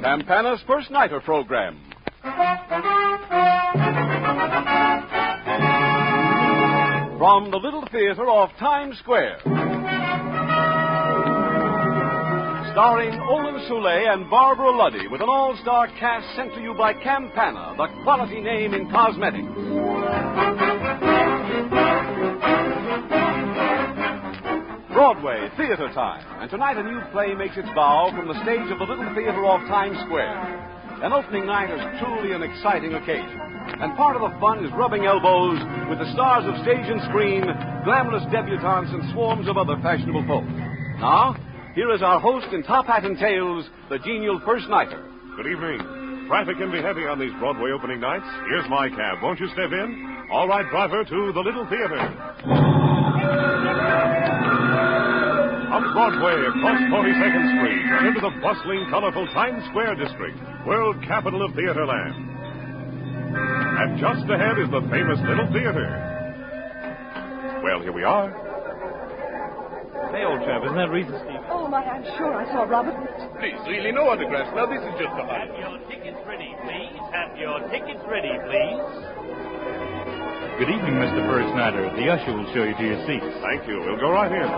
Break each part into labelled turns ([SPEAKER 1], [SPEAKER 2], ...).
[SPEAKER 1] Campana's First Nighter program. From the Little Theater off Times Square. Starring Olin Soule and Barbara Luddy with an all-star cast sent to you by Campana, the quality name in cosmetics. Broadway, theater time. And tonight a new play makes its bow from the stage of the Little Theater off Times Square. An opening night is truly an exciting occasion. And part of the fun is rubbing elbows with the stars of stage and screen, glamorous debutantes, and swarms of other fashionable folk. Now, here is our host in top hat and tails, the genial First Nighter.
[SPEAKER 2] Good evening. Traffic can be heavy on these Broadway opening nights. Here's my cab. Won't you step in? All right, driver, to the Little Theater. Up Broadway, across 42nd Street, and into the bustling, colorful Times Square district, world capital of Theaterland. And just ahead is the famous Little Theater. Well, here we are.
[SPEAKER 3] Hey, old chap, isn't that Reese's Stevens?
[SPEAKER 4] Oh, my, I'm sure I saw Robert.
[SPEAKER 5] Please, really, no autographs. Now, this is just a
[SPEAKER 6] Have your tickets ready, please. Have your tickets ready, please.
[SPEAKER 3] Good evening, Mr. First Nighter. The usher will show you to your seats.
[SPEAKER 2] Thank you. We'll go right in.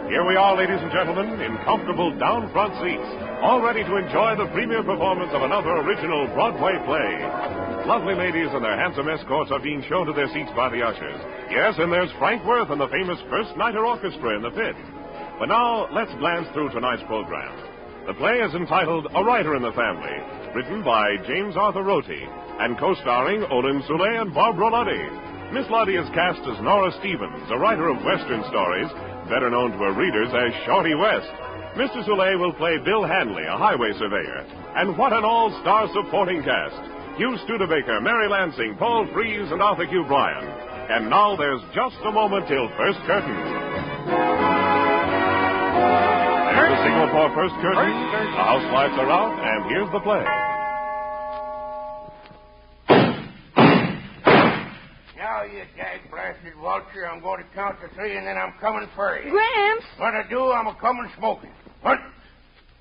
[SPEAKER 2] Here we are, ladies and gentlemen, in comfortable down front seats, all ready to enjoy the premiere performance of another original Broadway play. Lovely ladies and their handsome escorts are being shown to their seats by the ushers. Yes, and there's Frank Worth and the famous First Nighter Orchestra in the pit. But now, let's glance through tonight's program. The play is entitled A Writer in the Family, written by James Arthur Roti, and co-starring Olin Soule and Barbara Luddy. Miss Luddy is cast as Nora Stevens, a writer of Western stories, better known to her readers as Shorty West. Mr. Soule will play Bill Hanley, a highway surveyor. And what an all-star supporting cast! Hughes Studebaker, Mary Lansing, Paul Frees, and Arthur Q. Bryan. And now there's just a moment till first curtain. There's the signal for first curtain. The house lights are out, and here's the play.
[SPEAKER 7] Now, you dag-blasted vulture, I'm going to count to 3, and then I'm coming for you.
[SPEAKER 4] Gramps!
[SPEAKER 7] What I do, I'm a-coming smoking. 1,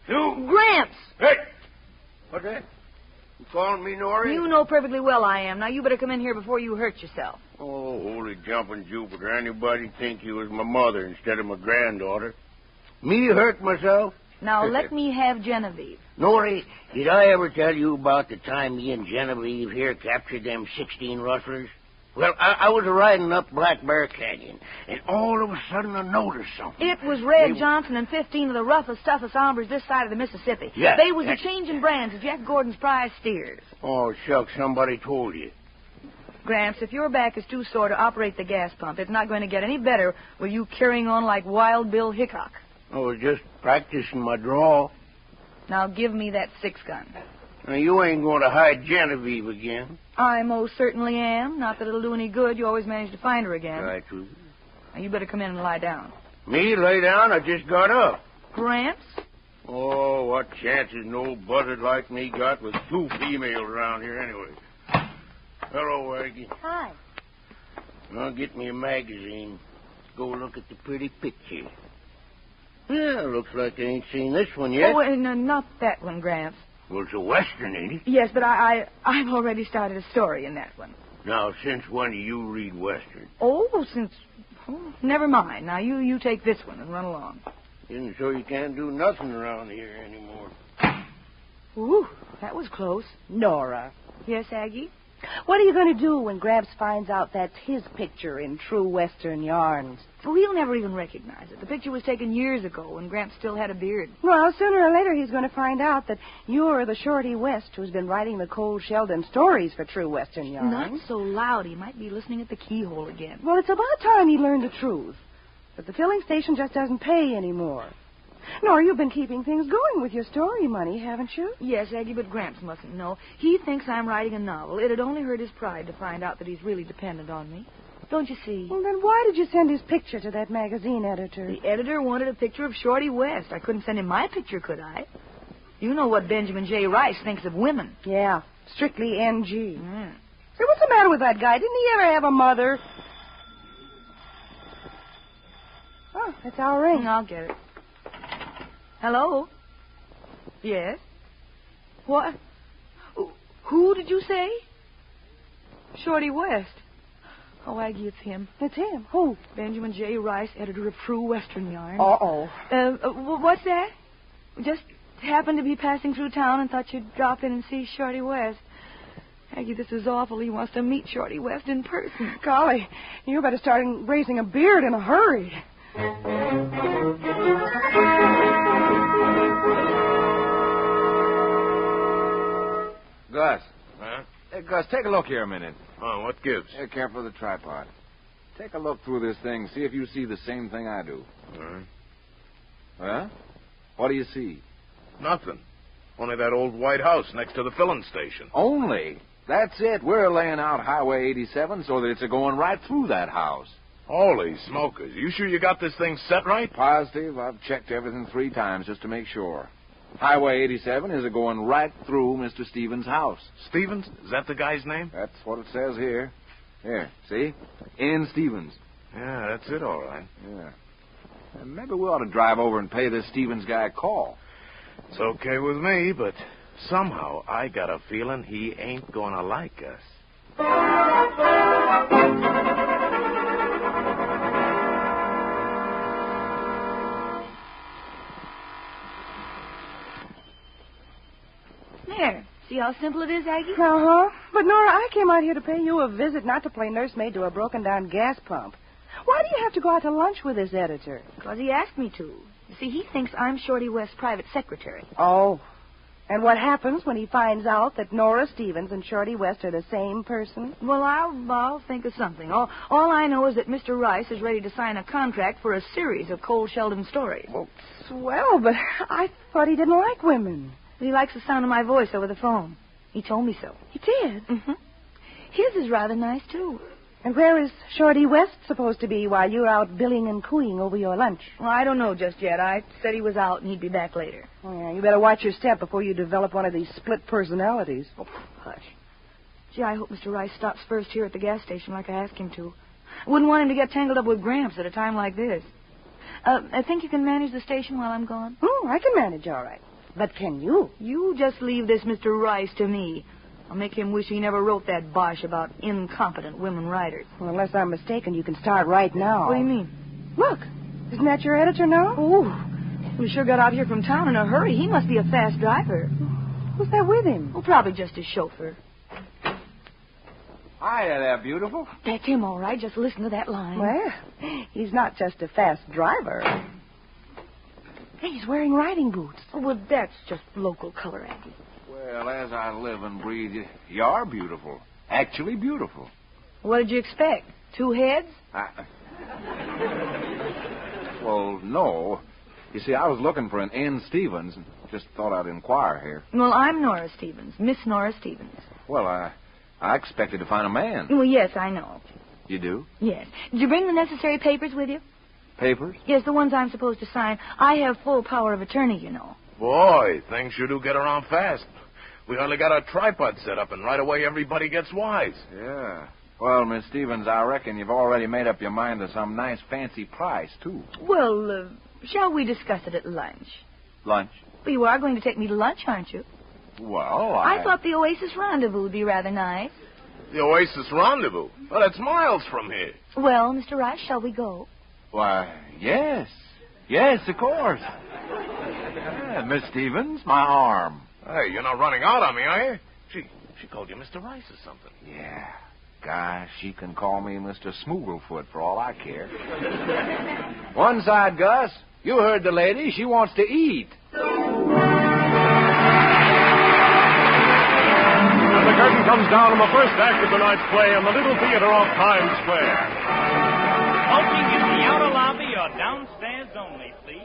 [SPEAKER 7] 2...
[SPEAKER 4] Gramps!
[SPEAKER 7] Hey! What's that? You calling me Nori?
[SPEAKER 4] You know perfectly well I am. Now, you better come in here before you hurt yourself.
[SPEAKER 7] Oh, holy jumping Jupiter. Anybody think you was my mother instead of my granddaughter? Me hurt myself?
[SPEAKER 4] Now, let me have Genevieve.
[SPEAKER 7] Nori, did I ever tell you about the time me and Genevieve here captured them 16 rustlers? Well, I was riding up Black Bear Canyon, and all of a sudden I noticed something.
[SPEAKER 4] It was Red Johnson and 15 of the roughest, toughest hombres this side of the Mississippi.
[SPEAKER 7] Yeah.
[SPEAKER 4] They was a-changing brands of Jack Gordon's prize steers.
[SPEAKER 7] Oh, shucks, somebody told you.
[SPEAKER 4] Gramps, if your back is too sore to operate the gas pump, it's not going to get any better with you carrying on like Wild Bill Hickok.
[SPEAKER 7] I was just practicing my draw.
[SPEAKER 4] Now, give me that 6-gun.
[SPEAKER 7] Now, you ain't going to hide Genevieve again.
[SPEAKER 4] I most certainly am. Not that it'll do any good. You always manage to find her again.
[SPEAKER 7] Right, you.
[SPEAKER 4] Now, you better come in and lie down.
[SPEAKER 7] Me lay down? I just got up.
[SPEAKER 4] Gramps?
[SPEAKER 7] Oh, what chances no buzzard like me got with 2 females around here anyway. Hello, Aggie.
[SPEAKER 4] Hi.
[SPEAKER 7] Now, get me a magazine. Let's go look at the pretty picture. Yeah, looks like I ain't seen this one yet.
[SPEAKER 4] Oh, no, not that one, Gramps.
[SPEAKER 7] Well, it's a Western, ain't it?
[SPEAKER 4] Yes, but I've already started a story in that one.
[SPEAKER 7] Now, since when do you read Western?
[SPEAKER 4] Oh, never mind. Now, you take this one and run along.
[SPEAKER 7] Isn't so you can't do nothing around here anymore.
[SPEAKER 4] Ooh, that was close.
[SPEAKER 8] Nora,
[SPEAKER 4] Yes, Aggie?
[SPEAKER 8] what are you going to do when Gramps finds out that's his picture in True Western Yarns?
[SPEAKER 4] Well, he'll never even recognize it. The picture was taken years ago when Gramps still had a beard.
[SPEAKER 8] Well, sooner or later he's going to find out that you're the Shorty West who's been writing the Cold Sheldon stories for True Western Yarns.
[SPEAKER 4] Not so loud. He might be listening at the keyhole again.
[SPEAKER 8] Well, it's about time he learned the truth. But the filling station just doesn't pay anymore. Nora, you've been keeping things going with your story money, haven't you?
[SPEAKER 4] Yes, Aggie, but Gramps mustn't know. He thinks I'm writing a novel. It'd only hurt his pride to find out that he's really dependent on me. Don't you see?
[SPEAKER 8] Well, then why did you send his picture to that magazine editor?
[SPEAKER 4] The editor wanted a picture of Shorty West. I couldn't send him my picture, could I? You know what Benjamin J. Rice thinks of women.
[SPEAKER 8] Yeah, strictly NG. Hey, what's the matter with that guy? Didn't he ever have a mother? Oh, it's our ring.
[SPEAKER 4] I'll get it. Hello? Yes? What? Who did you say? Shorty West. Oh, Aggie, it's him.
[SPEAKER 8] It's him. Who?
[SPEAKER 4] Benjamin J. Rice, editor of True Western Yarn.
[SPEAKER 8] Uh-oh.
[SPEAKER 4] What's that? Just happened to be passing through town and thought you'd drop in and see Shorty West. Aggie, this is awful. He wants to meet Shorty West in person.
[SPEAKER 8] Golly, you better start raising a beard in a hurry.
[SPEAKER 9] Gus.
[SPEAKER 5] Huh?
[SPEAKER 9] Hey, Gus, take a look here a minute.
[SPEAKER 5] Oh, what gives?
[SPEAKER 9] Hey, careful of the tripod. Take a look through this thing. See if you see the same thing I do.
[SPEAKER 5] All right.
[SPEAKER 9] Huh? What do you see?
[SPEAKER 5] Nothing. Only that old white house next to the filling station.
[SPEAKER 9] Only? That's it. We're laying out Highway 87 so that it's going right through that house.
[SPEAKER 5] Holy smokers. You sure you got this thing set right?
[SPEAKER 9] Positive. I've checked everything 3 times just to make sure. Highway 87 is going right through Mr. Stevens' house.
[SPEAKER 5] Stevens? Is that the guy's name?
[SPEAKER 9] That's what it says here. Here, see? N. Stevens.
[SPEAKER 5] Yeah, that's it, all right.
[SPEAKER 9] Yeah. And maybe we ought to drive over and pay this Stevens guy a call.
[SPEAKER 5] It's okay with me, but somehow I got a feeling he ain't gonna like us.
[SPEAKER 4] There. See how simple it is, Aggie?
[SPEAKER 8] Uh-huh. But, Nora, I came out here to pay you a visit, not to play nursemaid to a broken-down gas pump. Why do you have to go out to lunch with this editor?
[SPEAKER 4] Because he asked me to. You see, he thinks I'm Shorty West's private secretary.
[SPEAKER 8] Oh. And what happens when he finds out that Nora Stevens and Shorty West are the same person?
[SPEAKER 4] Well, I'll think of something. All I know is that Mr. Rice is ready to sign a contract for a series of Cole Sheldon stories.
[SPEAKER 8] Well, swell, but I thought he didn't like women.
[SPEAKER 4] He likes the sound of my voice over the phone. He told me so.
[SPEAKER 8] He did?
[SPEAKER 4] Mm-hmm. His is rather nice, too.
[SPEAKER 8] And where is Shorty West supposed to be while you're out billing and cooing over your lunch?
[SPEAKER 4] Well, I don't know just yet. I said he was out and he'd be back later.
[SPEAKER 8] Oh, yeah, you better watch your step before you develop one of these split personalities.
[SPEAKER 4] Oh, hush. Gee, I hope Mr. Rice stops first here at the gas station like I asked him to. I wouldn't want him to get tangled up with Gramps at a time like this. I think you can manage the station while I'm gone?
[SPEAKER 8] Oh, I can manage all right. But can you?
[SPEAKER 4] You just leave this Mr. Rice to me. I'll make him wish he never wrote that bosh about incompetent women writers.
[SPEAKER 8] Well, unless I'm mistaken, you can start right now.
[SPEAKER 4] What do you mean?
[SPEAKER 8] Look, isn't that your editor now?
[SPEAKER 4] Oh, we sure got out here from town in a hurry. He must be a fast driver.
[SPEAKER 8] Who's that with him?
[SPEAKER 4] Oh, probably just his chauffeur.
[SPEAKER 9] Hiya there, beautiful.
[SPEAKER 4] That's him, all right. Just listen to that line.
[SPEAKER 8] Well, he's not just a fast driver. Hey, he's wearing riding boots.
[SPEAKER 4] Oh, well, that's just local color, Aggie.
[SPEAKER 9] Well, as I live and breathe, you are beautiful. Actually beautiful.
[SPEAKER 4] What did you expect? 2 heads?
[SPEAKER 9] Well, no. You see, I was looking for an N. Stevens and just thought I'd inquire here.
[SPEAKER 4] Well, I'm Nora Stevens, Miss Nora Stevens.
[SPEAKER 9] Well, I expected to find a man.
[SPEAKER 4] Well, yes, I know.
[SPEAKER 9] You do?
[SPEAKER 4] Yes. Did you bring the necessary papers with you?
[SPEAKER 9] Papers?
[SPEAKER 4] Yes, the ones I'm supposed to sign. I have full power of attorney, you know.
[SPEAKER 5] Boy, things sure do get around fast. We hardly got our tripod set up, and right away everybody gets wise.
[SPEAKER 9] Yeah. Well, Miss Stevens, I reckon you've already made up your mind to some nice fancy price, too.
[SPEAKER 4] Well, shall we discuss it at lunch?
[SPEAKER 9] Lunch?
[SPEAKER 4] Well, you are going to take me to lunch, aren't you?
[SPEAKER 9] Well,
[SPEAKER 4] I thought the Oasis Rendezvous would be rather nice.
[SPEAKER 5] The Oasis Rendezvous? Well, that's miles from here.
[SPEAKER 4] Well, Mr. Rice, shall we go?
[SPEAKER 9] Why, yes. Yes, of course. Yeah, Miss Stevens, my arm.
[SPEAKER 5] Hey, you're not running out on me, are you? She called you Mr. Rice or something.
[SPEAKER 9] Yeah. Gosh, she can call me Mr. Smooglefoot for all I care. One side, Gus. You heard the lady. She wants to eat.
[SPEAKER 2] And the curtain comes down on the first act of tonight's play in the Little Theater off Times Square.
[SPEAKER 6] Smoking in the outer lobby or downstairs only, please.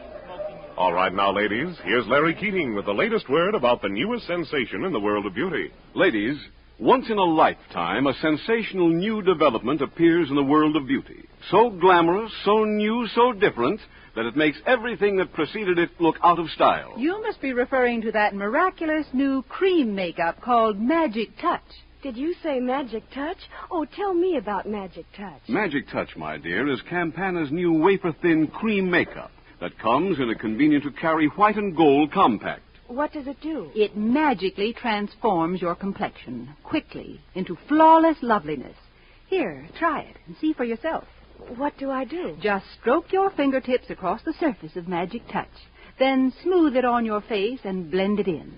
[SPEAKER 2] All right, now, ladies, here's Larry Keating with the latest word about the newest sensation in the world of beauty.
[SPEAKER 1] Ladies, once in a lifetime, a sensational new development appears in the world of beauty. So glamorous, so new, so different, that it makes everything that preceded it look out of style.
[SPEAKER 10] You must be referring to that miraculous new cream makeup called Magic Touch. Did you say Magic Touch? Oh, tell me about Magic Touch.
[SPEAKER 1] Magic Touch, my dear, is Campana's new wafer-thin cream makeup that comes in a convenient-to-carry white and gold compact.
[SPEAKER 10] What does it do?
[SPEAKER 11] It magically transforms your complexion quickly into flawless loveliness. Here, try it and see for yourself.
[SPEAKER 10] What do I do?
[SPEAKER 11] Just stroke your fingertips across the surface of Magic Touch. Then smooth it on your face and blend it in.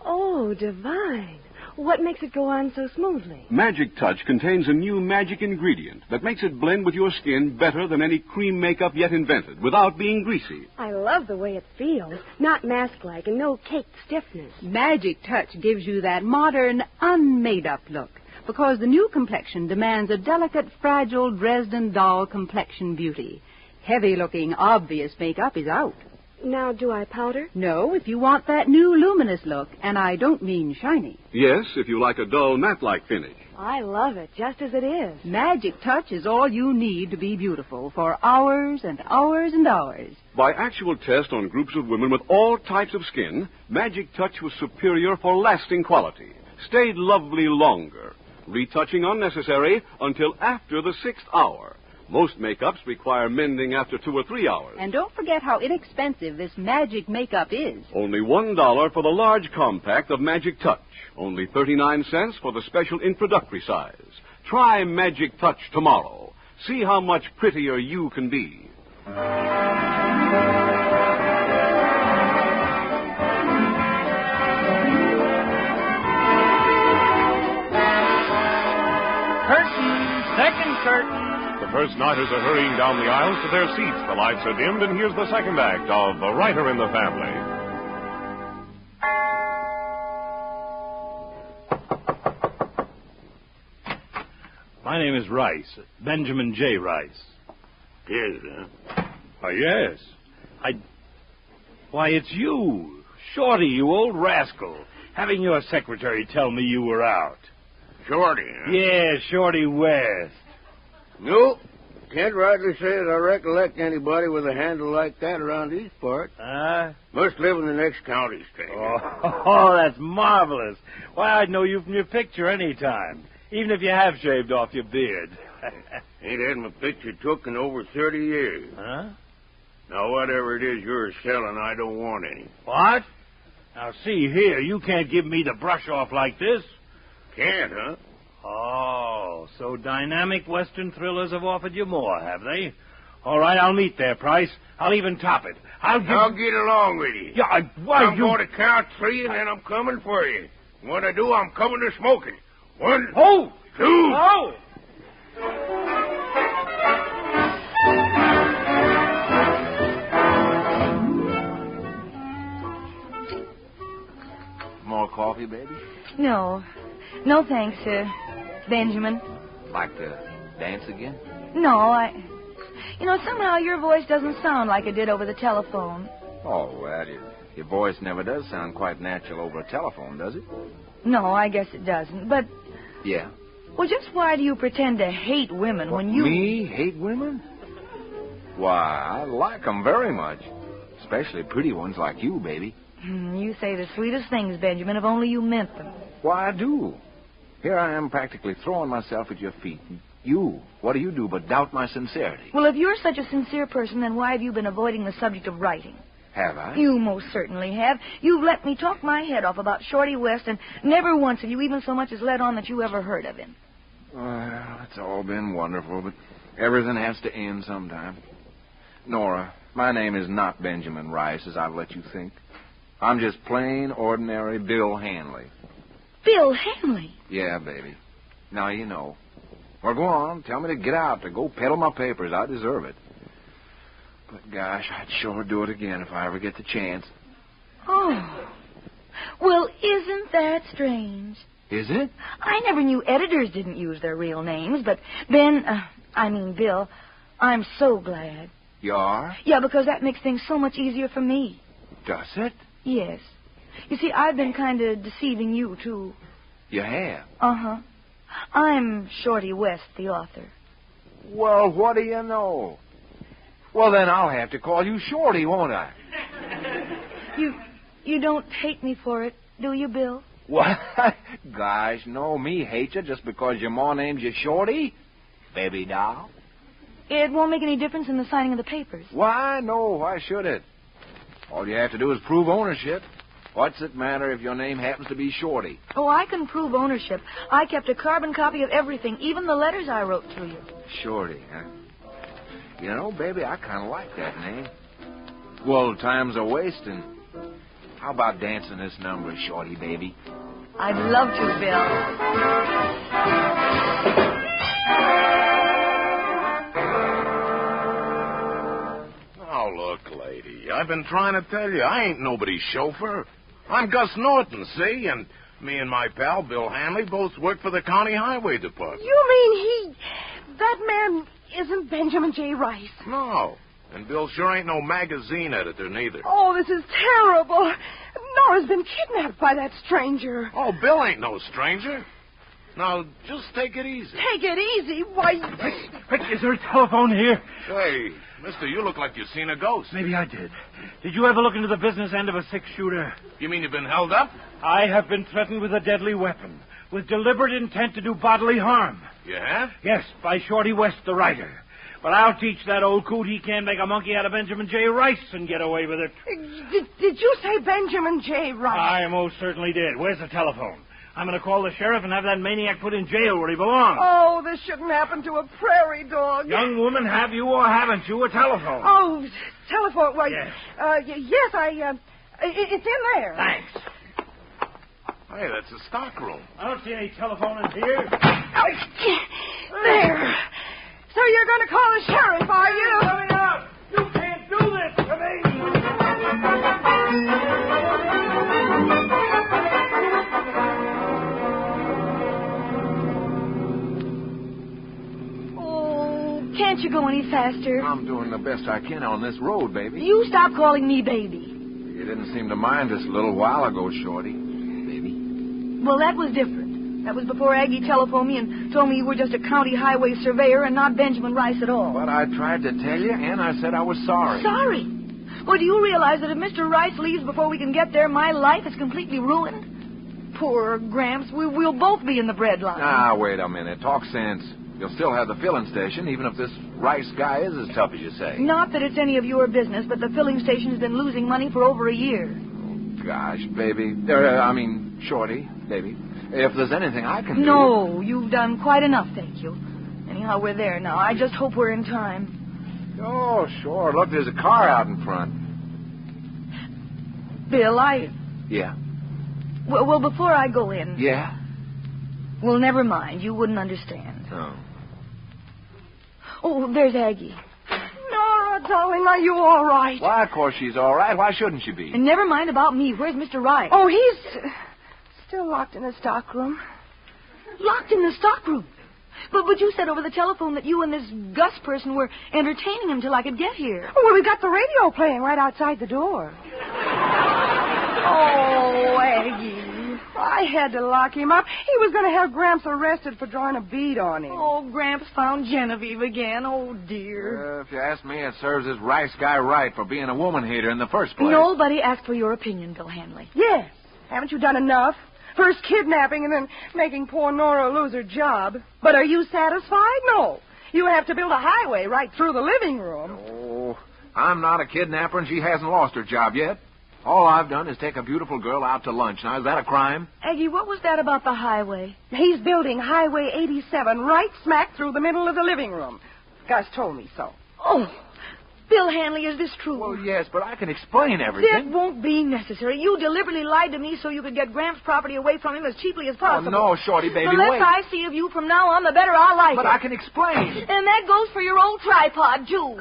[SPEAKER 10] Oh, divine. What makes it go on so smoothly?
[SPEAKER 1] Magic Touch contains a new magic ingredient that makes it blend with your skin better than any cream makeup yet invented, without being greasy.
[SPEAKER 10] I love the way it feels. Not mask-like and no caked stiffness.
[SPEAKER 11] Magic Touch gives you that modern, unmade-up look, because the new complexion demands a delicate, fragile Dresden doll complexion beauty. Heavy-looking, obvious makeup is out.
[SPEAKER 10] Now, do I powder?
[SPEAKER 11] No, if you want that new luminous look, and I don't mean shiny.
[SPEAKER 1] Yes, if you like a dull, matte-like finish.
[SPEAKER 10] I love it, just as it is.
[SPEAKER 11] Magic Touch is all you need to be beautiful for hours and hours and hours.
[SPEAKER 1] By actual test on groups of women with all types of skin, Magic Touch was superior for lasting quality. Stayed lovely longer. Retouching unnecessary until after the 6th hour. Most makeups require mending after 2 or 3 hours.
[SPEAKER 11] And don't forget how inexpensive this magic makeup is.
[SPEAKER 1] Only $1 for the large compact of Magic Touch. Only 39 cents for the special introductory size. Try Magic Touch tomorrow. See how much prettier you can be.
[SPEAKER 6] Curtain, second curtain.
[SPEAKER 2] The first nighters are hurrying down the aisles to their seats. The lights are dimmed, and here's the second act of A Writer in the Family.
[SPEAKER 3] My name is Rice, Benjamin J. Rice.
[SPEAKER 7] Yes, huh?
[SPEAKER 3] Oh, yes. Why, it's you, Shorty, you old rascal, having your secretary tell me you were out.
[SPEAKER 7] Shorty, huh?
[SPEAKER 3] Yeah, Shorty West.
[SPEAKER 7] No, can't rightly say that I recollect anybody with a handle like that around these parts. Must live in the next county, stranger.
[SPEAKER 3] Oh, that's marvelous. Why, I'd know you from your picture any time, even if you have shaved off your beard.
[SPEAKER 7] Ain't had my picture took in over 30 years.
[SPEAKER 3] Huh?
[SPEAKER 7] Now, whatever it is you're selling, I don't want any.
[SPEAKER 3] What? Now, see here, you can't give me the brush off like this.
[SPEAKER 7] Can't, huh?
[SPEAKER 3] Oh, so dynamic Western thrillers have offered you more, have they? All right, I'll meet their price. I'll even top it. I'll get
[SPEAKER 7] along with you.
[SPEAKER 3] Yeah,
[SPEAKER 7] I'm going to count 3, and then I'm coming for you. When I do, I'm coming to smoking. 1, 2.
[SPEAKER 3] Oh!
[SPEAKER 9] More coffee, baby?
[SPEAKER 4] No. No, thanks, Benjamin.
[SPEAKER 9] Like to dance again?
[SPEAKER 4] No, somehow your voice doesn't sound like it did over the telephone.
[SPEAKER 9] Oh, well, your voice never does sound quite natural over a telephone, does it?
[SPEAKER 4] No, I guess it doesn't. But,
[SPEAKER 9] Yeah.
[SPEAKER 4] well, just why do you pretend to hate women when you...
[SPEAKER 9] Me hate women? Why, I like 'em very much. Especially pretty ones like you, baby.
[SPEAKER 4] You say the sweetest things, Benjamin, if only you meant them.
[SPEAKER 9] Why, I do. Here I am practically throwing myself at your feet. You, what do you do but doubt my sincerity?
[SPEAKER 4] Well, if you're such a sincere person, then why have you been avoiding the subject of writing?
[SPEAKER 9] Have I?
[SPEAKER 4] You most certainly have. You've let me talk my head off about Shorty West, and never once have you even so much as let on that you ever heard of him.
[SPEAKER 9] Well, it's all been wonderful, but everything has to end sometime. Nora, my name is not Benjamin Rice, as I've let you think. I'm just plain, ordinary Bill Hanley.
[SPEAKER 4] Bill Hanley?
[SPEAKER 9] Yeah, baby. Now you know. Well, go on. Tell me to get out, to go peddle my papers. I deserve it. But, gosh, I'd sure do it again if I ever get the chance.
[SPEAKER 4] Oh. Well, isn't that strange?
[SPEAKER 9] Is it?
[SPEAKER 4] I never knew editors didn't use their real names, but Bill, I'm so glad.
[SPEAKER 9] You are?
[SPEAKER 4] Yeah, because that makes things so much easier for me.
[SPEAKER 9] Does it?
[SPEAKER 4] Yes. You see, I've been kind of deceiving you, too.
[SPEAKER 9] You have?
[SPEAKER 4] Uh-huh. I'm Shorty West, the author.
[SPEAKER 9] Well, what do you know? Well, then I'll have to call you Shorty, won't I?
[SPEAKER 4] You don't hate me for it, do you, Bill?
[SPEAKER 9] What? Gosh, no, me hate you just because your ma names you Shorty? Baby doll?
[SPEAKER 4] It won't make any difference in the signing of the papers.
[SPEAKER 9] Why? No, why should it? All you have to do is prove ownership. What's it matter if your name happens to be Shorty?
[SPEAKER 4] Oh, I can prove ownership. I kept a carbon copy of everything, even the letters I wrote to you.
[SPEAKER 9] Shorty, huh? You know, baby, I kind of like that name. Well, time's a wasting. How about dancing this number, Shorty, baby?
[SPEAKER 4] I'd love to, Bill.
[SPEAKER 5] Oh, look, lady, I've been trying to tell you, I ain't nobody's chauffeur. I'm Gus Norton, see? And me and my pal, Bill Hanley, both work for the County Highway Department.
[SPEAKER 8] You mean that man isn't Benjamin J. Rice?
[SPEAKER 5] No. And Bill sure ain't no magazine editor, neither.
[SPEAKER 8] Oh, this is terrible. Nora's been kidnapped by that stranger.
[SPEAKER 5] Oh, Bill ain't no stranger. Now, just take it easy.
[SPEAKER 8] Take it easy? Why...
[SPEAKER 3] Quick, is there a telephone here?
[SPEAKER 5] Say, mister, you look like you've seen a ghost.
[SPEAKER 3] Maybe I did. Did you ever look into the business end of a six-shooter?
[SPEAKER 5] You mean you've been held up?
[SPEAKER 3] I have been threatened with a deadly weapon, with deliberate intent to do bodily harm.
[SPEAKER 5] You have?
[SPEAKER 3] Yes, by Shorty West, the writer. But I'll teach that old coot he can't make a monkey out of Benjamin J. Rice and get away with it.
[SPEAKER 8] Did you say Benjamin J. Rice?
[SPEAKER 3] I most certainly did. Where's the telephone? I'm going to call the sheriff and have that maniac put in jail where he belongs.
[SPEAKER 8] Oh, this shouldn't happen to a prairie dog.
[SPEAKER 3] Young woman, have you or haven't you a telephone?
[SPEAKER 8] Oh, telephone. Well,
[SPEAKER 3] yes.
[SPEAKER 8] It's in there.
[SPEAKER 3] Thanks.
[SPEAKER 5] Hey, that's a stockroom.
[SPEAKER 3] I don't see any telephone in here.
[SPEAKER 8] There. So you're going to call the sheriff, are you?
[SPEAKER 3] Coming out. You can't do this to me.
[SPEAKER 4] Can't you go any faster?
[SPEAKER 9] I'm doing the best I can on this road, baby.
[SPEAKER 4] You stop calling me baby.
[SPEAKER 9] You didn't seem to mind us a little while ago, Shorty. Baby.
[SPEAKER 4] Well, that was different. That was before Aggie telephoned me and told me you were just a county highway surveyor and not Benjamin Rice at all.
[SPEAKER 9] But I tried to tell you, and I said I was sorry.
[SPEAKER 4] Sorry? Well, do you realize that if Mr. Rice leaves before we can get there, my life is completely ruined? Poor Gramps. We'll both be in the breadline.
[SPEAKER 9] Ah, wait a minute. Talk sense. You'll still have the filling station, even if this Rice guy is as tough as you say.
[SPEAKER 4] Not that it's any of your business, but the filling station has been losing money for over a year.
[SPEAKER 9] Oh, gosh, baby. Shorty, baby. If there's anything I can do...
[SPEAKER 4] No, you've done quite enough, thank you. Anyhow, we're there now. I just hope we're in time.
[SPEAKER 9] Oh, sure. Look, there's a car out in front.
[SPEAKER 4] Bill,
[SPEAKER 9] Yeah?
[SPEAKER 4] Well, before I go in...
[SPEAKER 9] Yeah?
[SPEAKER 4] Well, never mind. You wouldn't understand.
[SPEAKER 9] Oh.
[SPEAKER 4] Oh, there's Aggie.
[SPEAKER 8] Nora, darling, are you all right?
[SPEAKER 9] Why, of course she's all right. Why shouldn't she be?
[SPEAKER 4] And never mind about me. Where's Mr. Rye?
[SPEAKER 8] Oh, he's still locked in the stockroom.
[SPEAKER 4] Locked in the stockroom? But you said over the telephone that you and this Gus person were entertaining him till I could get here.
[SPEAKER 8] Oh, well, we got the radio playing right outside the door. Oh, Aggie. I had to lock him up. He was going to have Gramps arrested for drawing a bead on him.
[SPEAKER 4] Oh, Gramps found Genevieve again. Oh, dear.
[SPEAKER 9] If you ask me, it serves this Rice guy right for being a woman hater in the first place.
[SPEAKER 4] Nobody asked for your opinion, Bill Hanley.
[SPEAKER 8] Yes. Haven't you done enough? First kidnapping and then making poor Nora lose her job. But are you satisfied? No. You have to build a highway right through the living room.
[SPEAKER 9] Oh, I'm not a kidnapper and she hasn't lost her job yet. All I've done is take a beautiful girl out to lunch. Now, is that a crime?
[SPEAKER 4] Aggie, what was that about the highway?
[SPEAKER 8] He's building Highway 87 right smack through the middle of the living room. Gus told me so.
[SPEAKER 4] Oh, Bill Hanley, is this true?
[SPEAKER 9] Well, yes, but I can explain everything.
[SPEAKER 4] It won't be necessary. You deliberately lied to me so you could get Gramps' property away from him as cheaply as possible.
[SPEAKER 9] Oh, no, Shorty, baby,
[SPEAKER 4] the less
[SPEAKER 9] wait.
[SPEAKER 4] I see of you from now on, the better I'll like it.
[SPEAKER 9] But I can explain.
[SPEAKER 4] And that goes for your old tripod, too.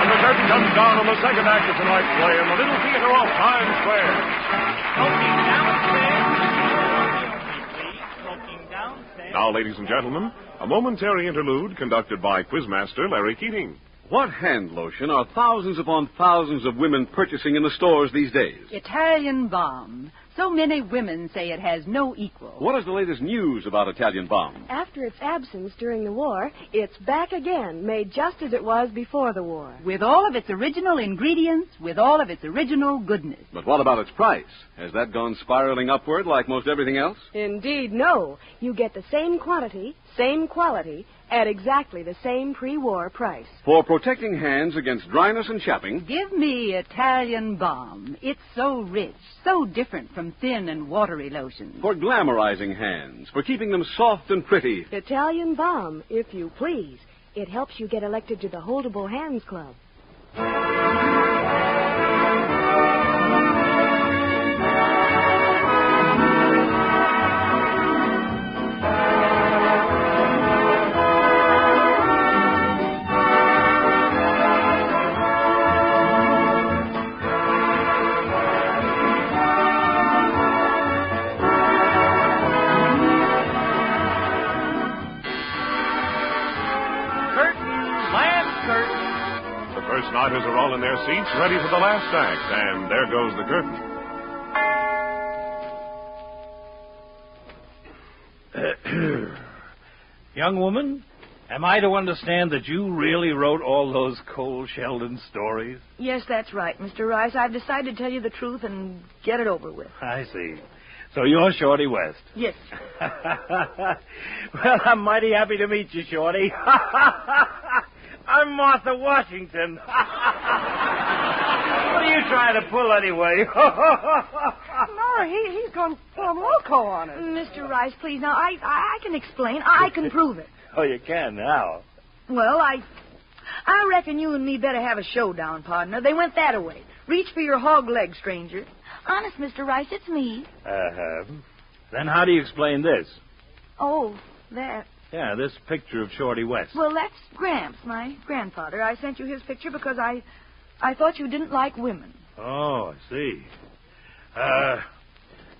[SPEAKER 2] And the curtain comes down on the second act of tonight's play in the Little Theater off Times Square.
[SPEAKER 6] Smoking downstairs. Smoking downstairs.
[SPEAKER 2] Now, ladies and gentlemen, a momentary interlude conducted by Quizmaster Larry Keating.
[SPEAKER 1] What hand lotion are thousands upon thousands of women purchasing in the stores these days?
[SPEAKER 11] Italian Balm, So many women say it has no equal.
[SPEAKER 1] What is the latest news about Italian bomb?
[SPEAKER 10] After its absence during the war, it's back again, made just as it was before the war.
[SPEAKER 11] With all of its original ingredients, with all of its original goodness.
[SPEAKER 1] But what about its price? Has that gone spiraling upward like most everything else?
[SPEAKER 10] Indeed, no. You get the same quantity, same quality, at exactly the same pre-war price.
[SPEAKER 1] For protecting hands against dryness and chapping,
[SPEAKER 11] Give me Italian balm. It's so rich, so different from thin and watery lotions.
[SPEAKER 1] for glamorizing hands, for keeping them soft and pretty.
[SPEAKER 10] Italian Balm, if you please. It helps you get elected to the Holdable Hands Club.
[SPEAKER 2] The first nighters are all in their seats, ready for the last act, and there goes the curtain.
[SPEAKER 3] Young woman, am I to understand that you really wrote all those Cole Sheldon stories?
[SPEAKER 4] Yes, that's right, Mr. Rice. I've decided to tell you the truth and get it over with.
[SPEAKER 3] I see. So you're Shorty West.
[SPEAKER 4] Yes.
[SPEAKER 3] Well, I'm mighty happy to meet you, Shorty. I'm Martha Washington. What are you trying to pull anyway?
[SPEAKER 8] Nora, he's gone plumb loco on us.
[SPEAKER 4] Mr. Rice, please, now, I can explain. I can prove it.
[SPEAKER 3] Oh, you can now.
[SPEAKER 4] Well, I reckon you and me better have a showdown, partner. They went that away. Reach for your hog leg, stranger. Honest, Mr. Rice, it's me.
[SPEAKER 3] Then how do you explain this?
[SPEAKER 4] Oh, that.
[SPEAKER 3] Yeah, this picture of Shorty West.
[SPEAKER 4] Well, that's Gramps, my grandfather. I sent you his picture because I thought you didn't like women.
[SPEAKER 3] Oh, I see.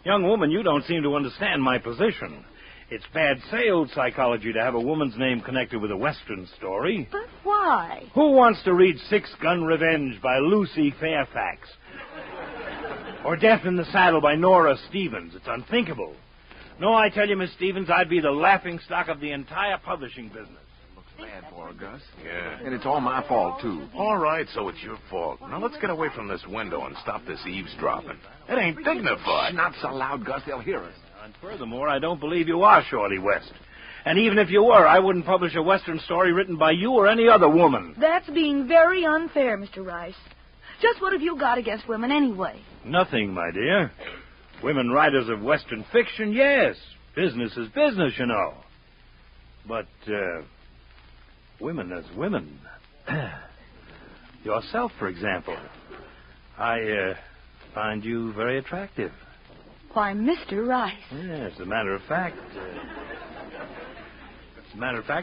[SPEAKER 3] Young woman, you don't seem to understand my position. It's bad sales psychology to have a woman's name connected with a Western story.
[SPEAKER 4] But why?
[SPEAKER 3] Who wants to read Six Gun Revenge by Lucy Fairfax? Or Death in the Saddle by Nora Stevens? It's unthinkable. No, I tell you, Miss Stevens, I'd be the laughingstock of the entire publishing business.
[SPEAKER 9] Looks bad for her, Gus.
[SPEAKER 5] Yeah.
[SPEAKER 9] And it's all my fault, too.
[SPEAKER 5] All right, so it's your fault. Now let's get away from this window and stop this eavesdropping. It ain't dignified.
[SPEAKER 9] Not so loud, Gus. They'll hear us.
[SPEAKER 3] And furthermore, I don't believe you are Shorty West. And even if you were, I wouldn't publish a Western story written by you or any other woman.
[SPEAKER 4] That's being very unfair, Mr. Rice. Just what have you got against women anyway?
[SPEAKER 3] Nothing, my dear. Women writers of Western fiction, yes. Business is business, you know. But, women as women. Yourself, for example. I find you very attractive.
[SPEAKER 4] Why, Mr. Rice.
[SPEAKER 3] Yes, as a matter of fact,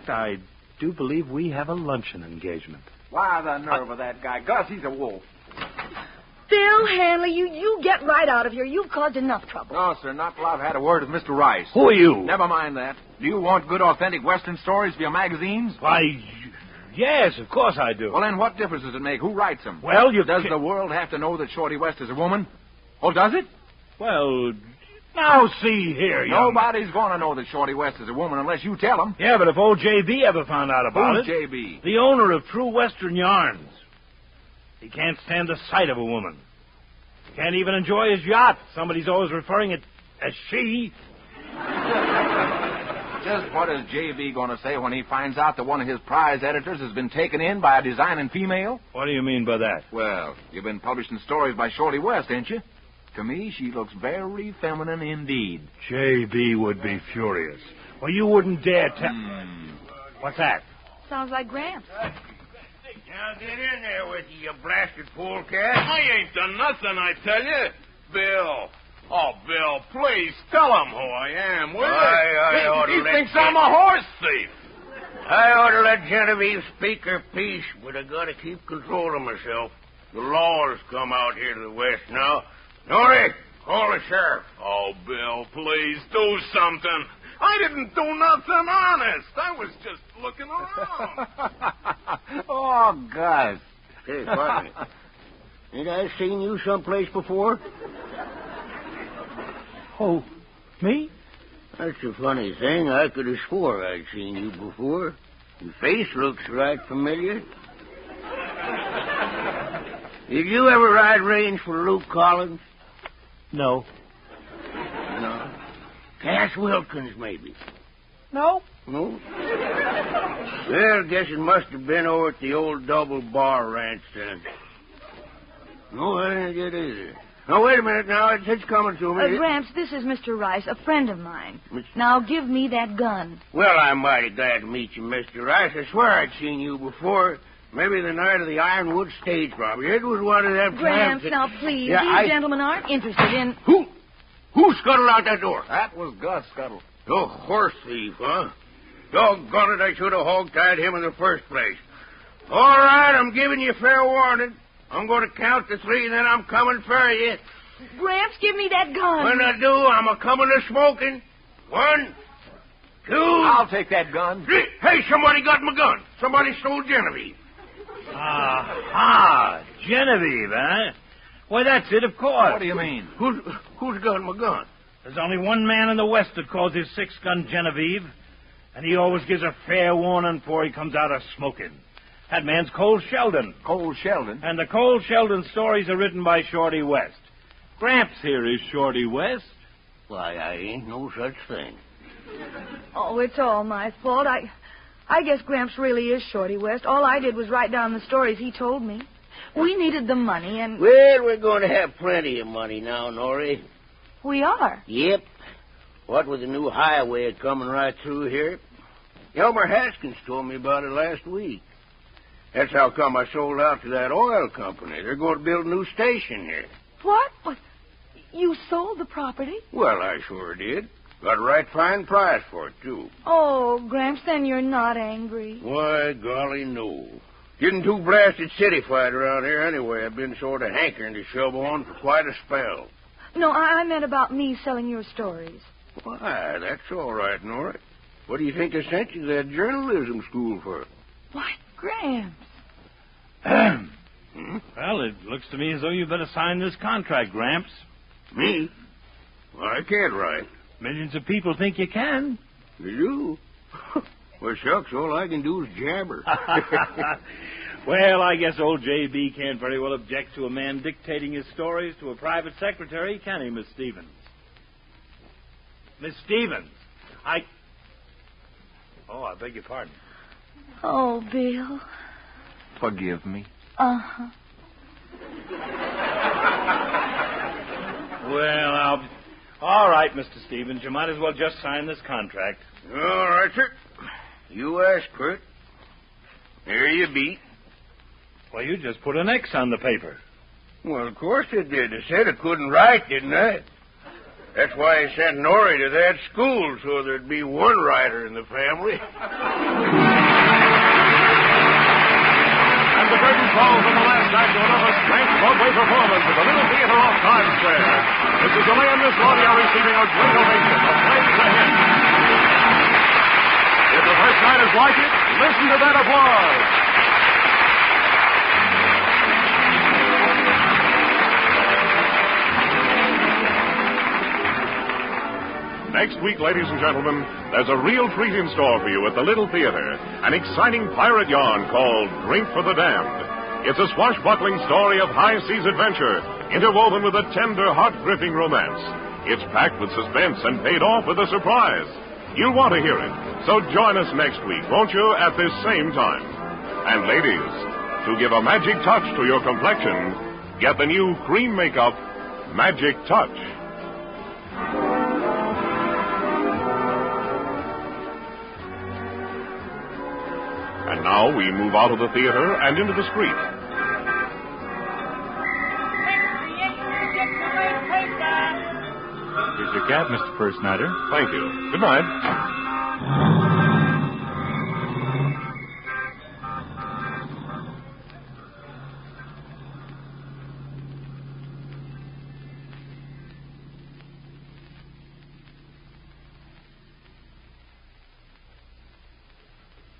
[SPEAKER 3] I do believe we have a luncheon engagement.
[SPEAKER 9] Why, the nerve of that guy. Gus, he's a wolf.
[SPEAKER 4] Bill Hanley, you get right out of here. You've caused enough trouble.
[SPEAKER 9] No, sir, not till I've had a word with Mr. Rice.
[SPEAKER 3] Who are you?
[SPEAKER 9] Never mind that. Do you want good, authentic Western stories for your magazines?
[SPEAKER 3] Why, yes, of course I do.
[SPEAKER 9] Well, then what difference does it make? Who writes them?
[SPEAKER 3] Well,
[SPEAKER 9] Does the world have to know that Shorty West is a woman? Oh, does it?
[SPEAKER 3] Well, now see here, young...
[SPEAKER 9] Nobody's going to know that Shorty West is a woman unless you tell them.
[SPEAKER 3] Yeah, but if old J.B. ever found out about
[SPEAKER 9] Who's
[SPEAKER 3] it...
[SPEAKER 9] J.B.?
[SPEAKER 3] The owner of True Western Yarns. He can't stand the sight of a woman. Can't even enjoy his yacht. Somebody's always referring it as she.
[SPEAKER 9] Just what is J.B. going to say when he finds out that one of his prize editors has been taken in by a designing female?
[SPEAKER 3] What do you mean by that?
[SPEAKER 9] Well, you've been publishing stories by Shorty West, ain't you? To me, she looks very feminine indeed.
[SPEAKER 3] J.B. would be furious. Well, you wouldn't dare tell... What's that?
[SPEAKER 4] Sounds like Gramps.
[SPEAKER 7] Now get in there with you blasted polecat.
[SPEAKER 5] I ain't done nothing, I tell you. Bill. Oh, Bill, please tell him who I am, will you? He thinks I'm a horse thief.
[SPEAKER 7] I ought to let Genevieve speak her piece, but I gotta keep control of myself. The law has come out here to the west now. Norrie, call the sheriff.
[SPEAKER 5] Oh, Bill, please do something. I didn't do nothing honest. I was just looking around.
[SPEAKER 9] Oh, Gus.
[SPEAKER 7] Hey, pardon me. Ain't I seen you someplace before?
[SPEAKER 3] Oh, me?
[SPEAKER 7] That's a funny thing. I could have swore I'd seen you before. Your face looks right familiar. Did you ever ride range for Luke Collins?
[SPEAKER 3] No.
[SPEAKER 7] No. Cass Wilkins, maybe?
[SPEAKER 8] No?
[SPEAKER 7] No? Well, guess it must have been over at the old Double Bar Ranch then. No, I didn't get either. Now, wait a minute now. It's coming to me.
[SPEAKER 4] Gramps, this is Mr. Rice, a friend of mine. Now, give me that gun.
[SPEAKER 7] Well, I'm mighty glad to meet you, Mr. Rice. I swear I'd seen you before. Maybe the night of the Ironwood stage robbery. It was one of them
[SPEAKER 4] Gramps,
[SPEAKER 7] times that...
[SPEAKER 4] now, please.
[SPEAKER 7] Yeah,
[SPEAKER 4] These gentlemen aren't interested in...
[SPEAKER 7] Who scuttled out that door?
[SPEAKER 9] That was Gus Scuttle.
[SPEAKER 7] Oh, horse thief, huh? Doggone it, I should have hog-tied him in the first place. All right, I'm giving you fair warning. I'm going to count to 3, and then I'm coming for you.
[SPEAKER 4] Gramps, give me that gun.
[SPEAKER 7] When I do, I'm a-coming to smoking. 1, 2...
[SPEAKER 9] I'll take that gun.
[SPEAKER 7] 3. Hey, somebody got my gun. Somebody stole Genevieve.
[SPEAKER 3] Aha! Genevieve, eh? Why, that's it, of course.
[SPEAKER 9] What do you mean?
[SPEAKER 7] Who's got my gun?
[SPEAKER 3] There's only one man in the West that calls his 6-gun Genevieve, and he always gives a fair warning before he comes out of smoking. That man's Cole Sheldon.
[SPEAKER 9] Cole Sheldon?
[SPEAKER 3] And the Cole Sheldon stories are written by Shorty West. Gramps here is Shorty West.
[SPEAKER 7] Why, I ain't no such thing.
[SPEAKER 4] Oh, it's all my fault. I guess Gramps really is Shorty West. All I did was write down the stories he told me. We needed the money, and...
[SPEAKER 7] Well, we're going to have plenty of money now, Norrie.
[SPEAKER 4] We are?
[SPEAKER 7] Yep. What with the new highway coming right through here? Elmer Haskins told me about it last week. That's how come I sold out to that oil company. They're going to build a new station here.
[SPEAKER 4] What? You sold the property?
[SPEAKER 7] Well, I sure did. Got a right fine price for it, too.
[SPEAKER 4] Oh, Gramps, then you're not angry.
[SPEAKER 7] Why, golly, no. Getting too blasted city-fied around here anyway. I've been sort of hankering to shove on for quite a spell.
[SPEAKER 4] No, I meant about me selling your stories.
[SPEAKER 7] Why, that's all right, Nora. What do you think I sent you to that journalism school for?
[SPEAKER 4] Why, Gramps.
[SPEAKER 3] Well, it looks to me as though you better sign this contract, Gramps.
[SPEAKER 7] Me? Well, I can't write.
[SPEAKER 3] Millions of people think you can.
[SPEAKER 7] You? Well, shucks, all I can do is jabber.
[SPEAKER 3] Well, I guess old J.B. can't very well object to a man dictating his stories to a private secretary, can he, Miss Stevens? Miss Stevens, Oh, I beg your pardon.
[SPEAKER 4] Oh, Bill.
[SPEAKER 9] Forgive me.
[SPEAKER 4] Uh-huh.
[SPEAKER 3] Well, all right, Mr. Stevens, you might as well just sign this contract.
[SPEAKER 7] All right, sir. You asked for it. Here you be.
[SPEAKER 3] Well, you just put an X on the paper.
[SPEAKER 7] Well, of course I did. I said I couldn't write, didn't I? That's why I sent Norrie to that school, so there'd be one writer in the family.
[SPEAKER 2] And the curtain falls on the last act of another strange Broadway performance at the Little Theater off Times Square. Mrs. DeLay and Miss Claudia are receiving a great ovation. The play's a hit. If the first night is like it, listen to that applause. Next week, ladies and gentlemen, there's a real treat in store for you at the Little Theater. An exciting pirate yarn called Drink for the Damned. It's a swashbuckling story of high seas adventure, interwoven with a tender, heart-gripping romance. It's packed with suspense and paid off with a surprise. You'll want to hear it. So join us next week, won't you, at this same time? And ladies, to give a magic touch to your complexion, get the new cream makeup, Magic Touch. And now we move out of the theater and into the street.
[SPEAKER 12] Here's your cab, Mr. First Nighter.
[SPEAKER 2] Thank you. Good night.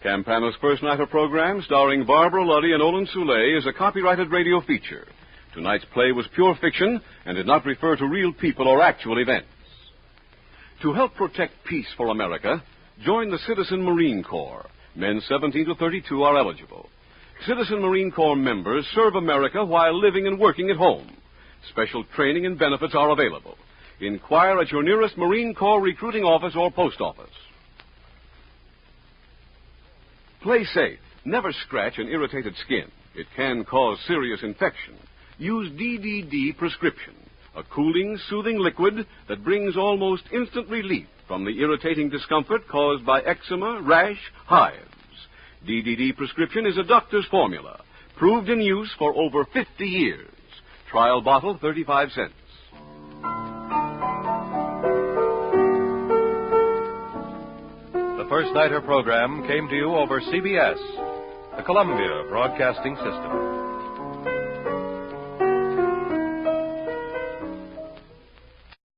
[SPEAKER 1] Campana's First Nighter program, starring Barbara Luddy and Olin Soule, is a copyrighted radio feature. Tonight's play was pure fiction and did not refer to real people or actual events. To help protect peace for America, join the Citizen Marine Corps. Men 17 to 32 are eligible. Citizen Marine Corps members serve America while living and working at home. Special training and benefits are available. Inquire at your nearest Marine Corps recruiting office or post office. Play safe. Never scratch an irritated skin. It can cause serious infection. Use DDD prescription, a cooling, soothing liquid that brings almost instant relief from the irritating discomfort caused by eczema, rash, hives. DDD prescription is a doctor's formula, proved in use for over 50 years. Trial bottle, 35 cents.
[SPEAKER 13] The First Nighter program came to you over CBS, the Columbia Broadcasting System.